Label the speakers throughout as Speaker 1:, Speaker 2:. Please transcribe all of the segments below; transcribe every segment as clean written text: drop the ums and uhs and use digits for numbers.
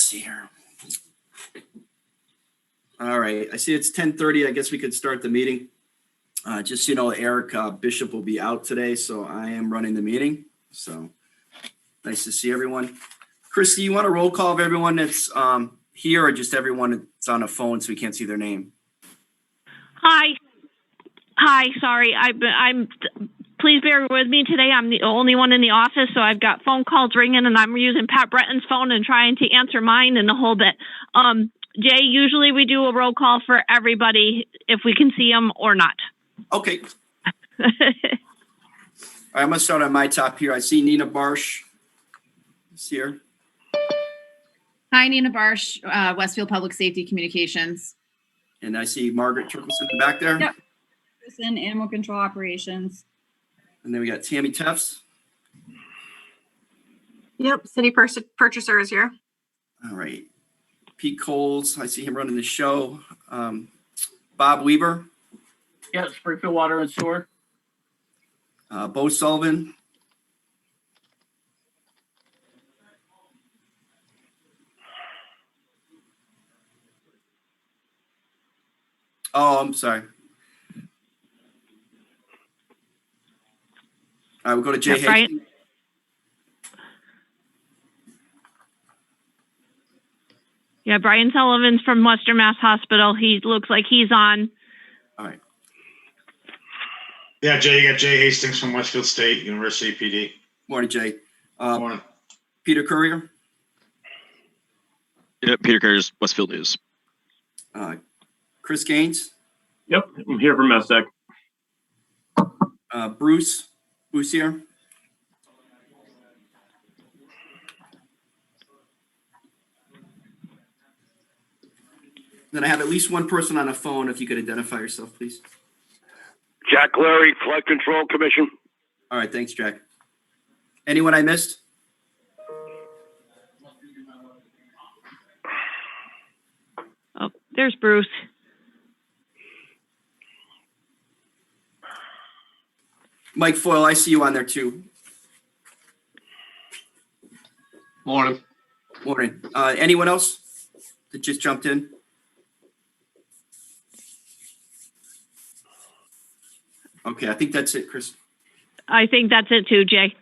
Speaker 1: see here. All right, I see it's 10:30. I guess we could start the meeting. Just so you know, Eric Bishop will be out today, so I am running the meeting. So nice to see everyone. Christy, you want a roll call of everyone that's here, or just everyone that's on a phone so we can't see their name?
Speaker 2: Hi. Sorry, I'm. Please bear with me today. I'm the only one in the office, so I've got phone calls ringing, and I'm using Pat Bretton's phone and trying to answer mine and the whole bit. Jay, usually we do a roll call for everybody if we can see them or not.
Speaker 1: Okay. All right, I'm gonna start on my top here. I see Nina Barsh is here.
Speaker 3: Hi, Nina Barsh, Westfield Public Safety Communications.
Speaker 1: And I see Margaret Turkelson back there.
Speaker 4: Yep. In Animal Control Operations.
Speaker 1: And then we got Tammy Tefts.
Speaker 5: Yep, city purchaser is here.
Speaker 1: All right. Pete Coles, I see him running the show. Bob Weaver.
Speaker 6: Yeah, Springfield Water and Sewer.
Speaker 1: Bo Sullivan. Oh, I'm sorry. All right, we'll go to Jay Hastings.
Speaker 2: Right. Yeah, Brian Sullivan's from Western Mass Hospital. He looks like he's on.
Speaker 1: All right.
Speaker 7: Yeah, Jay, you got Jay Hastings from Westfield State University PD.
Speaker 1: Morning, Jay.
Speaker 7: Morning.
Speaker 1: Peter Courier.
Speaker 8: Yeah, Peter Courier's Westfield News.
Speaker 1: Chris Gaines.
Speaker 9: Yep, I'm here from MESTEC.
Speaker 1: Bruce Boussier. Then I have at least one person on a phone. If you could identify yourself, please.
Speaker 10: Jack Larry, Flood Control Commission.
Speaker 1: All right, thanks, Jack. Anyone I missed?
Speaker 2: Oh, there's Bruce.
Speaker 1: Mike Foyle, I see you on there too.
Speaker 9: Morning.
Speaker 1: Morning. Anyone else that just jumped in? Okay, I think that's it, Chris.
Speaker 2: I think that's it too, Jay.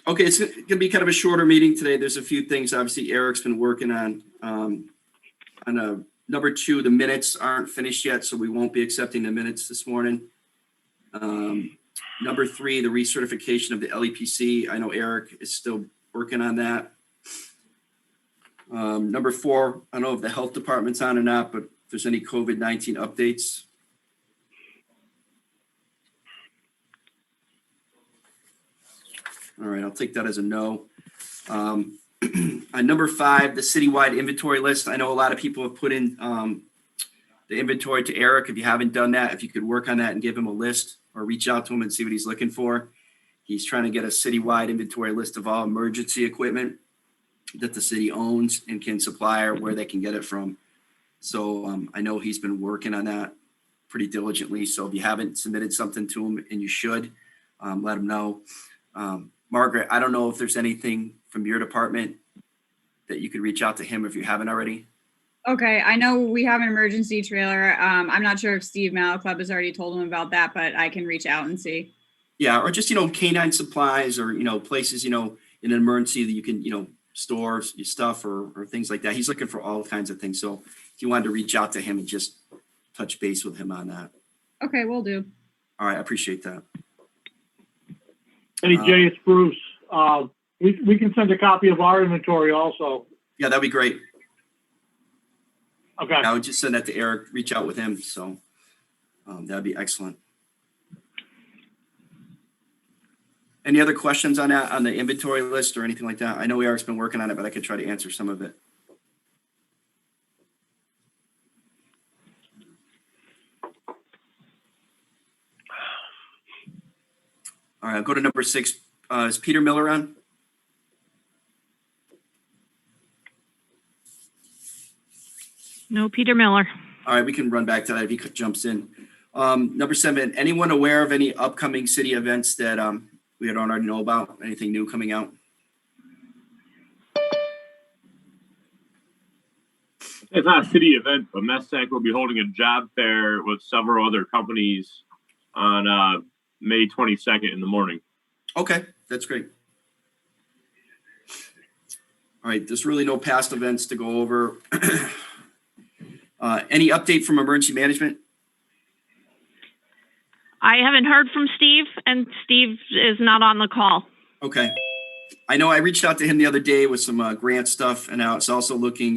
Speaker 1: Okay, it's going to be kind of a shorter meeting today. There's a few things, obviously, Eric's been working on. Number 2, the minutes aren't finished yet, so we won't be accepting the minutes this morning. Number 3, the recertification of the LEPC. I know Eric is still working on that. Number 4, I don't know if the health department's on or not, but if there's any COVID-19 updates. All right, I'll take that as a no. On number 5, the citywide inventory list. I know a lot of people have put in the inventory to Eric. If you haven't done that, if you could work on that and give him a list or reach out to him and see what he's looking for. He's trying to get a citywide inventory list of all emergency equipment that the city owns and can supply or where they can get it from. So I know he's been working on that pretty diligently. So if you haven't submitted something to him, and you should, let him know. Margaret, I don't know if there's anything from your department that you could reach out to him if you haven't already.
Speaker 4: Okay, I know we have an emergency trailer. I'm not sure if Steve Malaclub has already told him about that, but I can reach out and see.
Speaker 1: Yeah, or just, canine supplies or, places, in an emergency that you can, store your stuff or things like that. He's looking for all kinds of things. So if you wanted to reach out to him and just touch base with him on that.
Speaker 4: Okay, will do.
Speaker 1: All right, I appreciate that.
Speaker 9: Hey, Jay, it's Bruce. We can send a copy of our inventory also.
Speaker 1: Yeah, that'd be great.
Speaker 9: Okay.
Speaker 1: I would just send that to Eric, reach out with him. So that'd be excellent. Any other questions on that, on the inventory list or anything like that? I know Eric's been working on it, but I could try to answer some of it. All right, I'll go to number 6. Is Peter Miller on?
Speaker 2: No, Peter Miller.
Speaker 1: All right, we can run back to that if he jumps in. Number 7, anyone aware of any upcoming city events that we don't already know about? Anything new coming out?
Speaker 8: It's not a city event, but MESTEC will be holding a job fair with several other companies on May 22nd in the morning.
Speaker 1: Okay, that's great. All right, there's really no past events to go over. Any update from emergency management?
Speaker 2: I haven't heard from Steve, and Steve is not on the call.
Speaker 1: Okay. I know I reached out to him the other day with some grant stuff, and I was also looking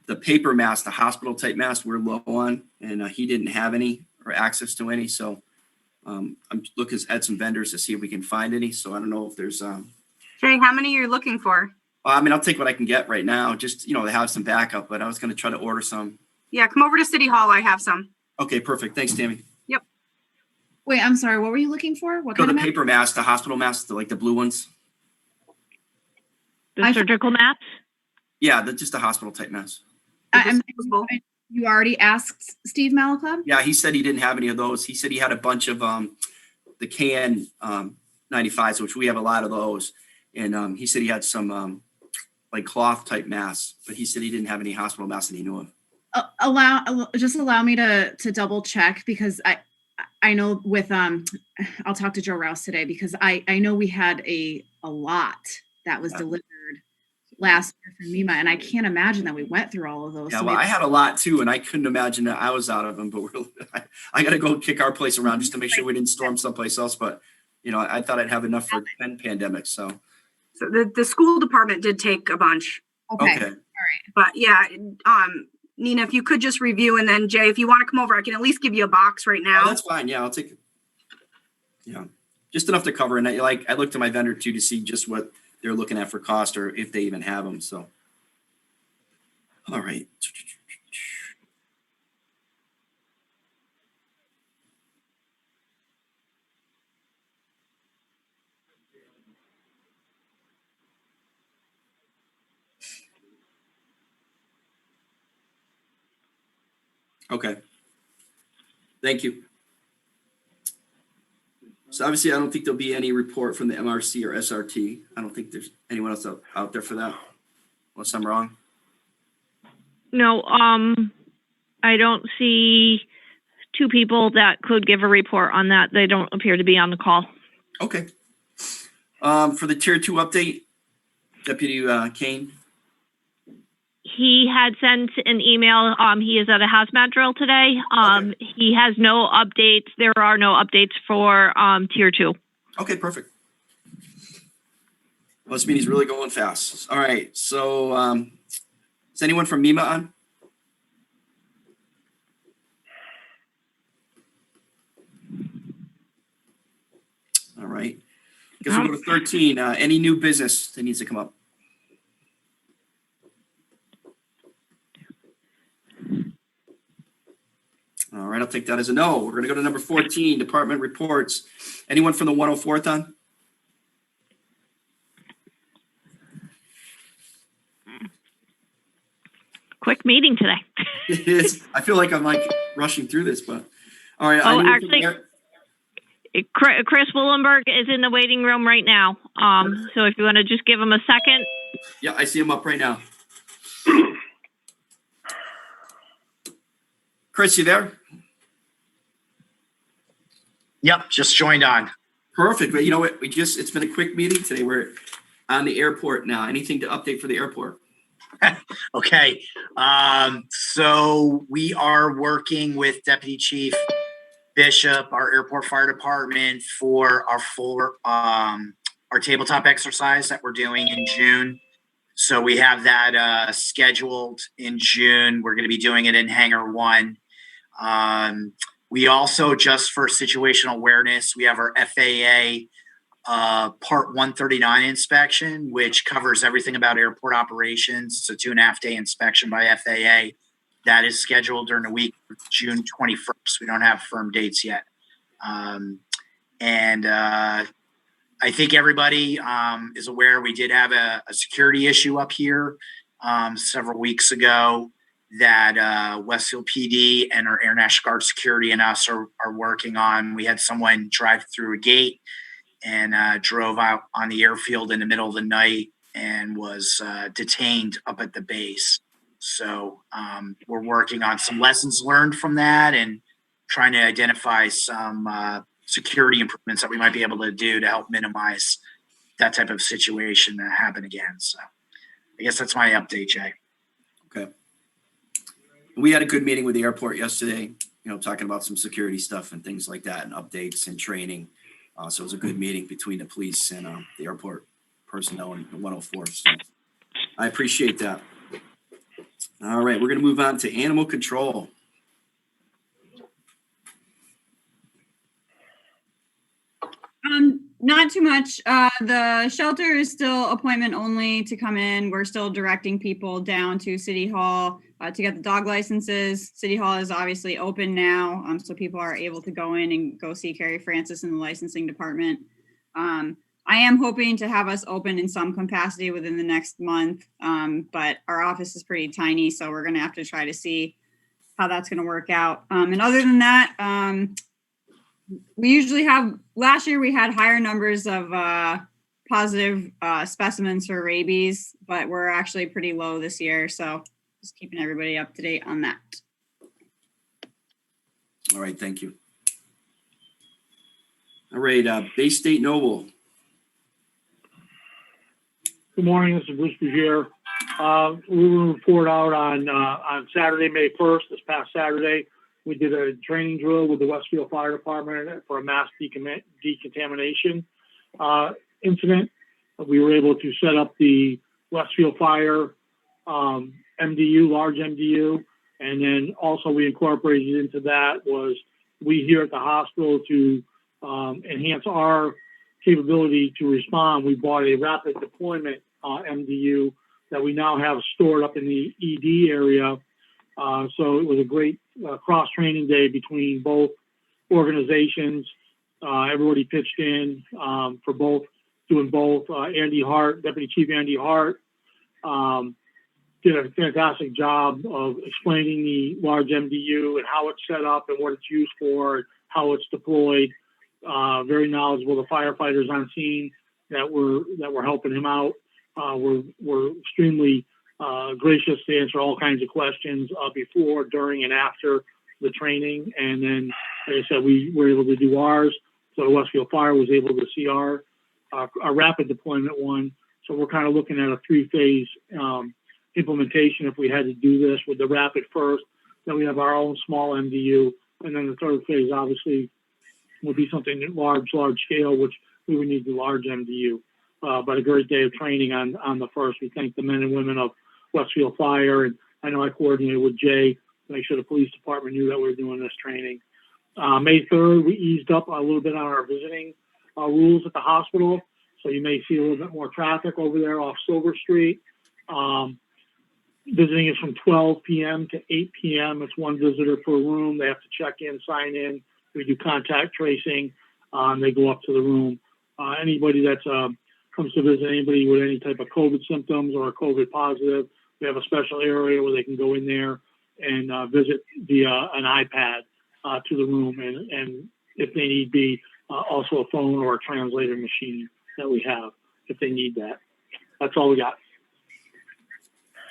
Speaker 1: the paper mask, the hospital type mask we're low on, and he didn't have any or access to any. So I'm looking at some vendors to see if we can find any. So I don't know if there's
Speaker 5: Jay, how many are you looking for?
Speaker 1: I mean, I'll take what I can get right now, just, to have some backup, but I was going to try to order some.
Speaker 5: Yeah, come over to City Hall. I have some.
Speaker 1: Okay, perfect. Thanks, Tammy.
Speaker 3: Wait, I'm sorry. What were you looking for? What
Speaker 1: So
Speaker 3: kind
Speaker 1: the
Speaker 3: of mask?
Speaker 1: paper mask, the hospital masks, like the blue ones.
Speaker 2: The surgical maps?
Speaker 1: Yeah, just the hospital type mask.
Speaker 3: You already asked Steve Malaclub?
Speaker 1: Yeah, he said he didn't have any of those. He said he had a bunch of the KN 95s, which we have a lot of those. And he said he had some like cloth type masks, but he said he didn't have any hospital masks that he knew of.
Speaker 3: Allow me to double check, because I know with I'll talk to Joe Rouse today, because I know we had a lot that was delivered last year from MEMA, and I can't imagine that we went through all of those.
Speaker 1: Yeah,
Speaker 3: So
Speaker 1: well,
Speaker 3: maybe-
Speaker 1: I had a lot too, and I couldn't imagine that I was out of them. But I got to go kick our place around just to make sure we didn't storm someplace else. But I thought I'd have enough for 10 pandemics. So
Speaker 5: The school department did take a bunch.
Speaker 3: okay.
Speaker 5: But yeah, Nina, if you could just review, and then Jay, if you want to come over, I can at least give you a box right now.
Speaker 1: Oh, that's fine. Yeah, I'll take it. Yeah, just enough to cover. And I looked at my vendor too to see just what they're looking at for cost, or if they even have them. So, all right. Okay. Thank you. So obviously, I don't think there'll be any report from the MRC or SRT. I don't think there's anyone else out there for that, unless I'm wrong.
Speaker 2: No, I don't see two people that could give a report on that. They don't appear to be on the call.
Speaker 1: Okay. For the Tier 2 update, Deputy Kane.
Speaker 2: He had sent an email. He is at a hazmat drill today. He has no updates. There are no updates for Tier 2.
Speaker 1: Okay, perfect. Must mean he's really going fast. All right. So is anyone from MEMA on? All right. Guess we'll go to 13. Any new business that needs to come up? All right, I'll take that as a no. We're going to go to number 14, department reports. Anyone from the 104th on?
Speaker 2: Quick meeting today.
Speaker 1: It is. I feel like I'm rushing through this, but all right.
Speaker 2: Oh, actually, Chris Willenberg is in the waiting room right now. So if you want to just give him a second.
Speaker 1: Yeah, I see him up right now. Chris, you there?
Speaker 11: Yep, just joined on.
Speaker 1: Perfect. But you know what? It's been a quick meeting today. We're on the airport now. Anything to update for the airport?
Speaker 11: Okay. So we are working with Deputy Chief Bishop, our airport fire department, for our our tabletop exercise that we're doing in June. So we have that scheduled in June. We're going to be doing it in Hangar 1. We also, just for situational awareness, we have our FAA Part 139 inspection, which covers everything about airport operations. It's a 2.5-day inspection by FAA. That is scheduled during the week of June 21st. We don't have firm dates yet. I think everybody is aware we did have a security issue up here several weeks ago that Westfield PD and our Air National Guard security and us are working on. We had someone drive through a gate and drove out on the airfield in the middle of the night and was detained up at the base. So we're working on some lessons learned from that and trying to identify some security improvements that we might be able to do to help minimize that type of situation to happen again. So I guess that's my update, Jay.
Speaker 1: Okay. We had a good meeting with the airport yesterday, talking about some security stuff and things like that and updates and training. So it was a good meeting between the police and the airport personnel and the 104. So I appreciate that. All right, we're going to move on to animal control.
Speaker 4: Not too much. The shelter is still appointment only to come in. We're still directing people down to City Hall to get the dog licenses. City Hall is obviously open now, so people are able to go in and go see Carrie Francis in the licensing department. I am hoping to have us open in some capacity within the next month, but our office is pretty tiny, so we're going to have to try to see how that's going to work out. And other than that, we usually have, last year we had higher numbers of positive specimens for rabies, but we're actually pretty low this year. So just keeping everybody up to date on that.
Speaker 1: All right, thank you. All right, Bay State Noble.
Speaker 9: Good morning, this is Bruce Bugier. We will report out on Saturday, May 1st, this past Saturday. We did a training drill with the Westfield Fire Department for a mass decontamination incident. We were able to set up the Westfield Fire MDU, large MDU, and then also we incorporated into that was we here at the hospital to enhance our capability to respond. We bought a rapid deployment MDU that we now have stored up in the ED area. So it was a great cross-training day between both organizations. Everybody pitched in for both, doing both. Andy Hart, Deputy Chief Andy Hart, did a fantastic job of explaining the large MDU and how it's set up and what it's used for, how it's deployed. Very knowledgeable. The firefighters on scene that were helping him out were extremely gracious to answer all kinds of questions before, during, and after the training. And then, like I said, we were able to do ours. So Westfield Fire was able to see our rapid deployment one. So we're kind of looking at a 3-phase implementation if we had to do this with the rapid first. Then we have our own small MDU. And then the third phase, obviously, would be something large scale, which we would need the large MDU. But a great day of training on the first. We thank the men and women of Westfield Fire, and I know I coordinated with Jay to make sure the police department knew that we were doing this training. May 3rd, we eased up a little bit on our visiting rules at the hospital, so you may see a little bit more traffic over there off Silver Street. Visiting is from 12 p.m. to 8 p.m. It's one visitor per room. They have to check in, sign in. We do contact tracing. They go up to the room. Anybody that comes to visit anybody with any type of COVID symptoms or a COVID positive, we have a special area where they can go in there and visit via an iPad to the room, and if they need be, also a phone or a translator machine that we have if they need that. That's all we got.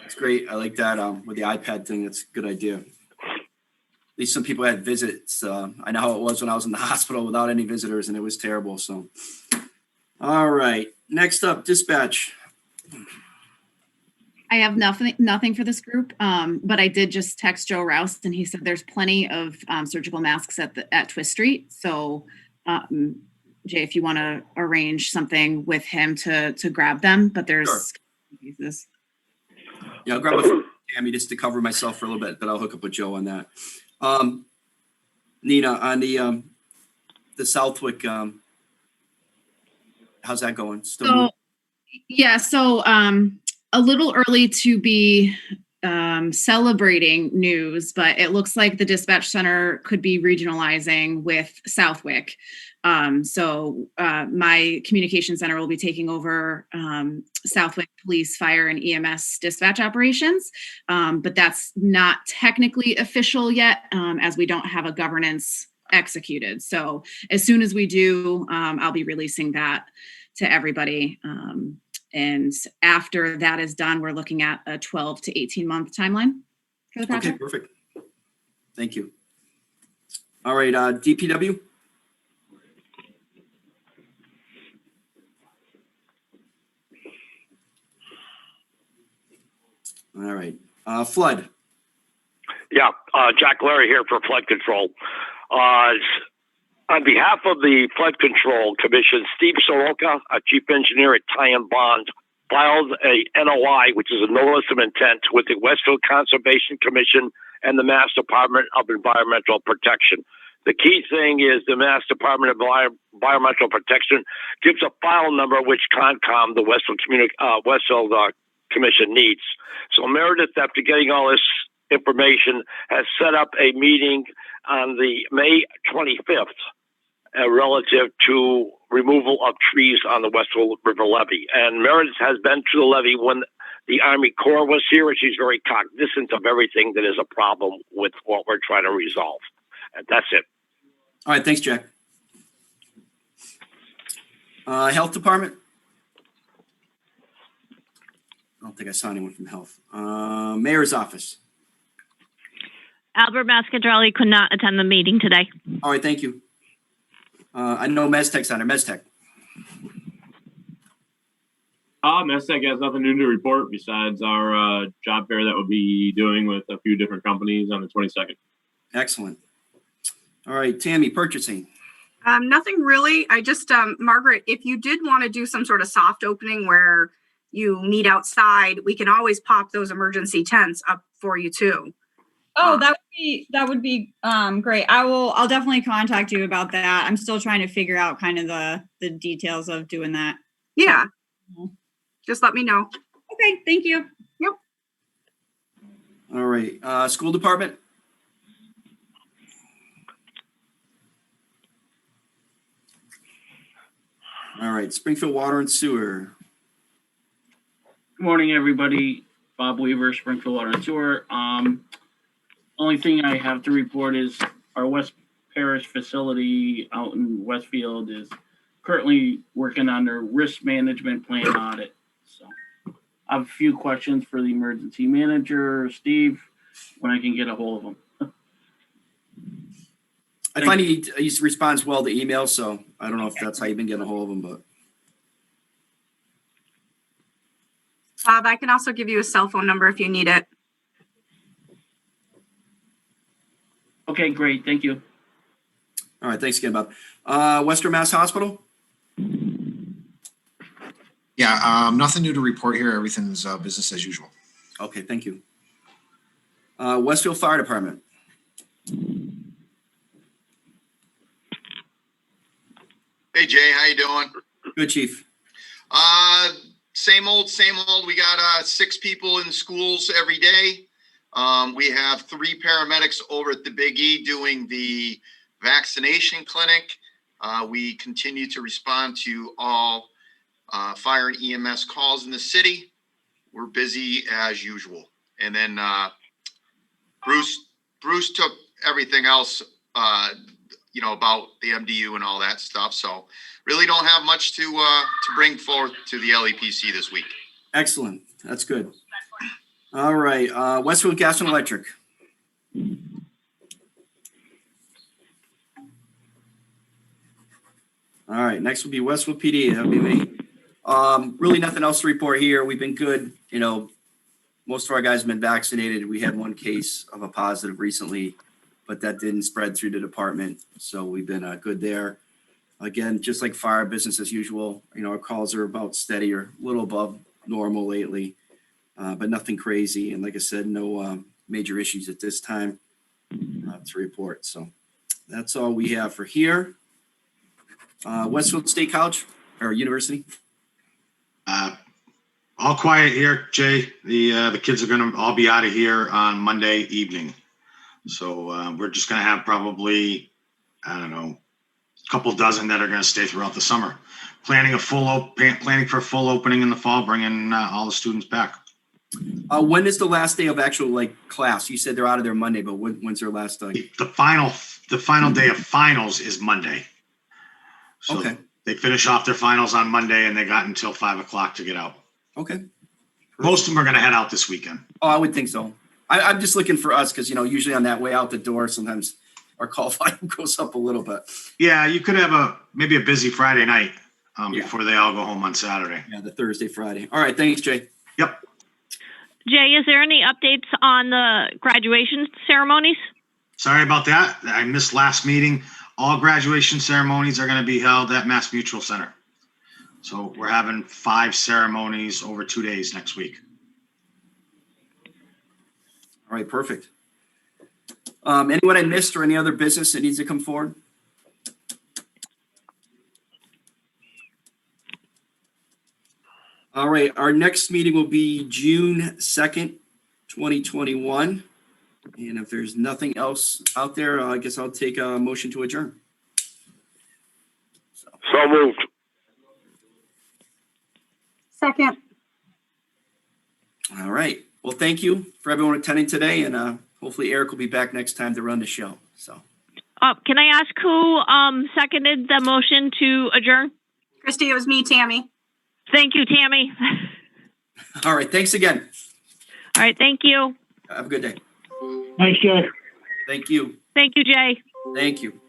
Speaker 1: That's great. I like that with the iPad thing. That's a good idea. At least some people had visits. I know how it was when I was in the hospital without any visitors, and it was terrible. So, all right. Next up, dispatch.
Speaker 3: I have nothing for this group, but I did just text Joe Rouse, and he said there's plenty of surgical masks at Twist Street. So, Jay, if you want to arrange something with him to grab them, but there's pieces.
Speaker 1: Yeah, I'll grab a Tammy just to cover myself for a little bit, but I'll hook up with Joe on that. Nina, on the Southwick, how's that going? Still moving?
Speaker 3: Yeah, so a little early to be celebrating news, but it looks like the dispatch center could be regionalizing with Southwick. So my communication center will be taking over Southwick Police, Fire, and EMS dispatch operations. But that's not technically official yet, as we don't have a governance executed. So as soon as we do, I'll be releasing that to everybody. And after that is done, we're looking at a 12 to 18-month timeline for the
Speaker 1: Okay,
Speaker 3: project.
Speaker 1: perfect. Thank you. All right, DPW? All right, flood.
Speaker 10: Yeah, Jack Larry here for Flood Control. On behalf of the Flood Control Commission, Steve Soroka, Chief Engineer at Ty & Bond, filed a NOI, which is a notice of intent, with the Westfield Conservation Commission and the Mass Department of Environmental Protection. The key thing is the Mass Department of Environmental Protection gives a file number which Concom, the Westfield Commission, needs. So Meredith, after getting all this information, has set up a meeting on the May 25th relative to removal of trees on the Westfield River levee. And Meredith has been to the levee when the Army Corps was here, and she's very cognizant of everything that is a problem with what we're trying to resolve. And that's it.
Speaker 1: All right, thanks, Jack. Health Department? I don't think I saw anyone from Health. Mayor's Office.
Speaker 2: Albert Mascadrelli could not attend the meeting today.
Speaker 1: All right, thank you. I know Mestech's on there. Mestech.
Speaker 8: Mestech has nothing new to report besides our job fair that we'll be doing with a few different companies on the 22nd.
Speaker 1: Excellent. All right, Tammy, purchasing.
Speaker 5: Nothing really. I just, Margaret, if you did want to do some sort of soft opening where you meet outside, we can always pop those emergency tents up for you too.
Speaker 4: Oh, that would be great. I'll definitely contact you about that. I'm still trying to figure out kind of the details of doing that.
Speaker 5: Yeah. Just let me know.
Speaker 4: Okay, thank you.
Speaker 5: Yep.
Speaker 1: All right, School Department. All right, Springfield Water and Sewer.
Speaker 6: Good morning, everybody. Bob Weaver, Springfield Water and Sewer. Only thing I have to report is our West Parish facility out in Westfield is currently working on their risk management plan audit. So I have a few questions for the emergency manager, Steve, when I can get a hold of him.
Speaker 1: I find he responds well to emails, so I don't know if that's how you've been getting a hold of him, but.
Speaker 5: Bob, I can also give you a cell phone number if you need it.
Speaker 6: Okay, great. Thank you.
Speaker 1: All right, thanks again, Bob. Western Mass Hospital?
Speaker 12: Yeah, nothing new to report here. Everything's business as usual.
Speaker 1: Okay, thank you. Westfield Fire Department?
Speaker 13: Hey Jay, how you doing?
Speaker 1: Good, Chief.
Speaker 13: Same old. We got 6 people in schools every day. We have 3 paramedics over at the Big E doing the vaccination clinic. We continue to respond to all fire and EMS calls in the city. We're busy as usual. And then Bruce took everything else, about the MDU and all that stuff. So really don't have much to bring forth to the LEPC this week.
Speaker 1: Excellent. That's good. All right. Westfield Gas and Electric. All right. Next will be Westwood Pd. That'll be me. Really nothing else to report here. We've been good. Most of our guys have been vaccinated. We had one case of a positive recently, but that didn't spread through the department. So we've been good there. Again, just like fire, business as usual. Our calls are about steady or a little above normal lately, but nothing crazy. And like I said, no major issues at this time to report. So that's all we have for here. Westfield State College or University.
Speaker 7: All quiet here, Jay. The kids are going to all be out of here on Monday evening. So we're just going to have probably, a couple dozen that are going to stay throughout the summer. Planning for a full opening in the fall, bringing all the students back.
Speaker 1: When is the last day of actual class? You said they're out of there Monday, but when's their last day?
Speaker 7: The final day of finals is Monday. So
Speaker 1: okay.
Speaker 7: They finish off their finals on Monday and they got until 5 o'clock to get out.
Speaker 1: Okay.
Speaker 7: Most of them are gonna head out this weekend.
Speaker 1: Oh, I would think so. I'm just looking for us because, usually on that way out the door, sometimes our call volume goes up a little bit.
Speaker 7: Yeah, you could have maybe a busy Friday night
Speaker 1: Yeah.
Speaker 7: before they all go home on Saturday.
Speaker 1: Yeah, the Thursday, Friday. All right. Thanks, Jay.
Speaker 7: Yep.
Speaker 2: Jay, is there any updates on the graduation ceremonies?
Speaker 7: Sorry about that. I missed last meeting. All graduation ceremonies are going to be held at Mass Mutual Center. So we're having 5 ceremonies over 2 days next week.
Speaker 1: All right. Perfect. Anyone I missed or any other business that needs to come forward? All right. Our next meeting will be June 2nd, 2021. And if there's nothing else out there, I guess I'll take a motion to adjourn.
Speaker 10: So moved.
Speaker 4: Second.
Speaker 1: All right. Well, thank you for everyone attending today. And hopefully Eric will be back next time to run the show. So,
Speaker 2: Can I ask who seconded the motion to adjourn?
Speaker 5: Christy, it was me, Tammy.
Speaker 2: Thank you, Tammy.
Speaker 1: all right. Thanks again.
Speaker 2: All right, thank you.
Speaker 1: Have a good day.
Speaker 9: Thanks, Jay.
Speaker 1: Thank you.
Speaker 2: Thank you, Jay.
Speaker 1: Thank you.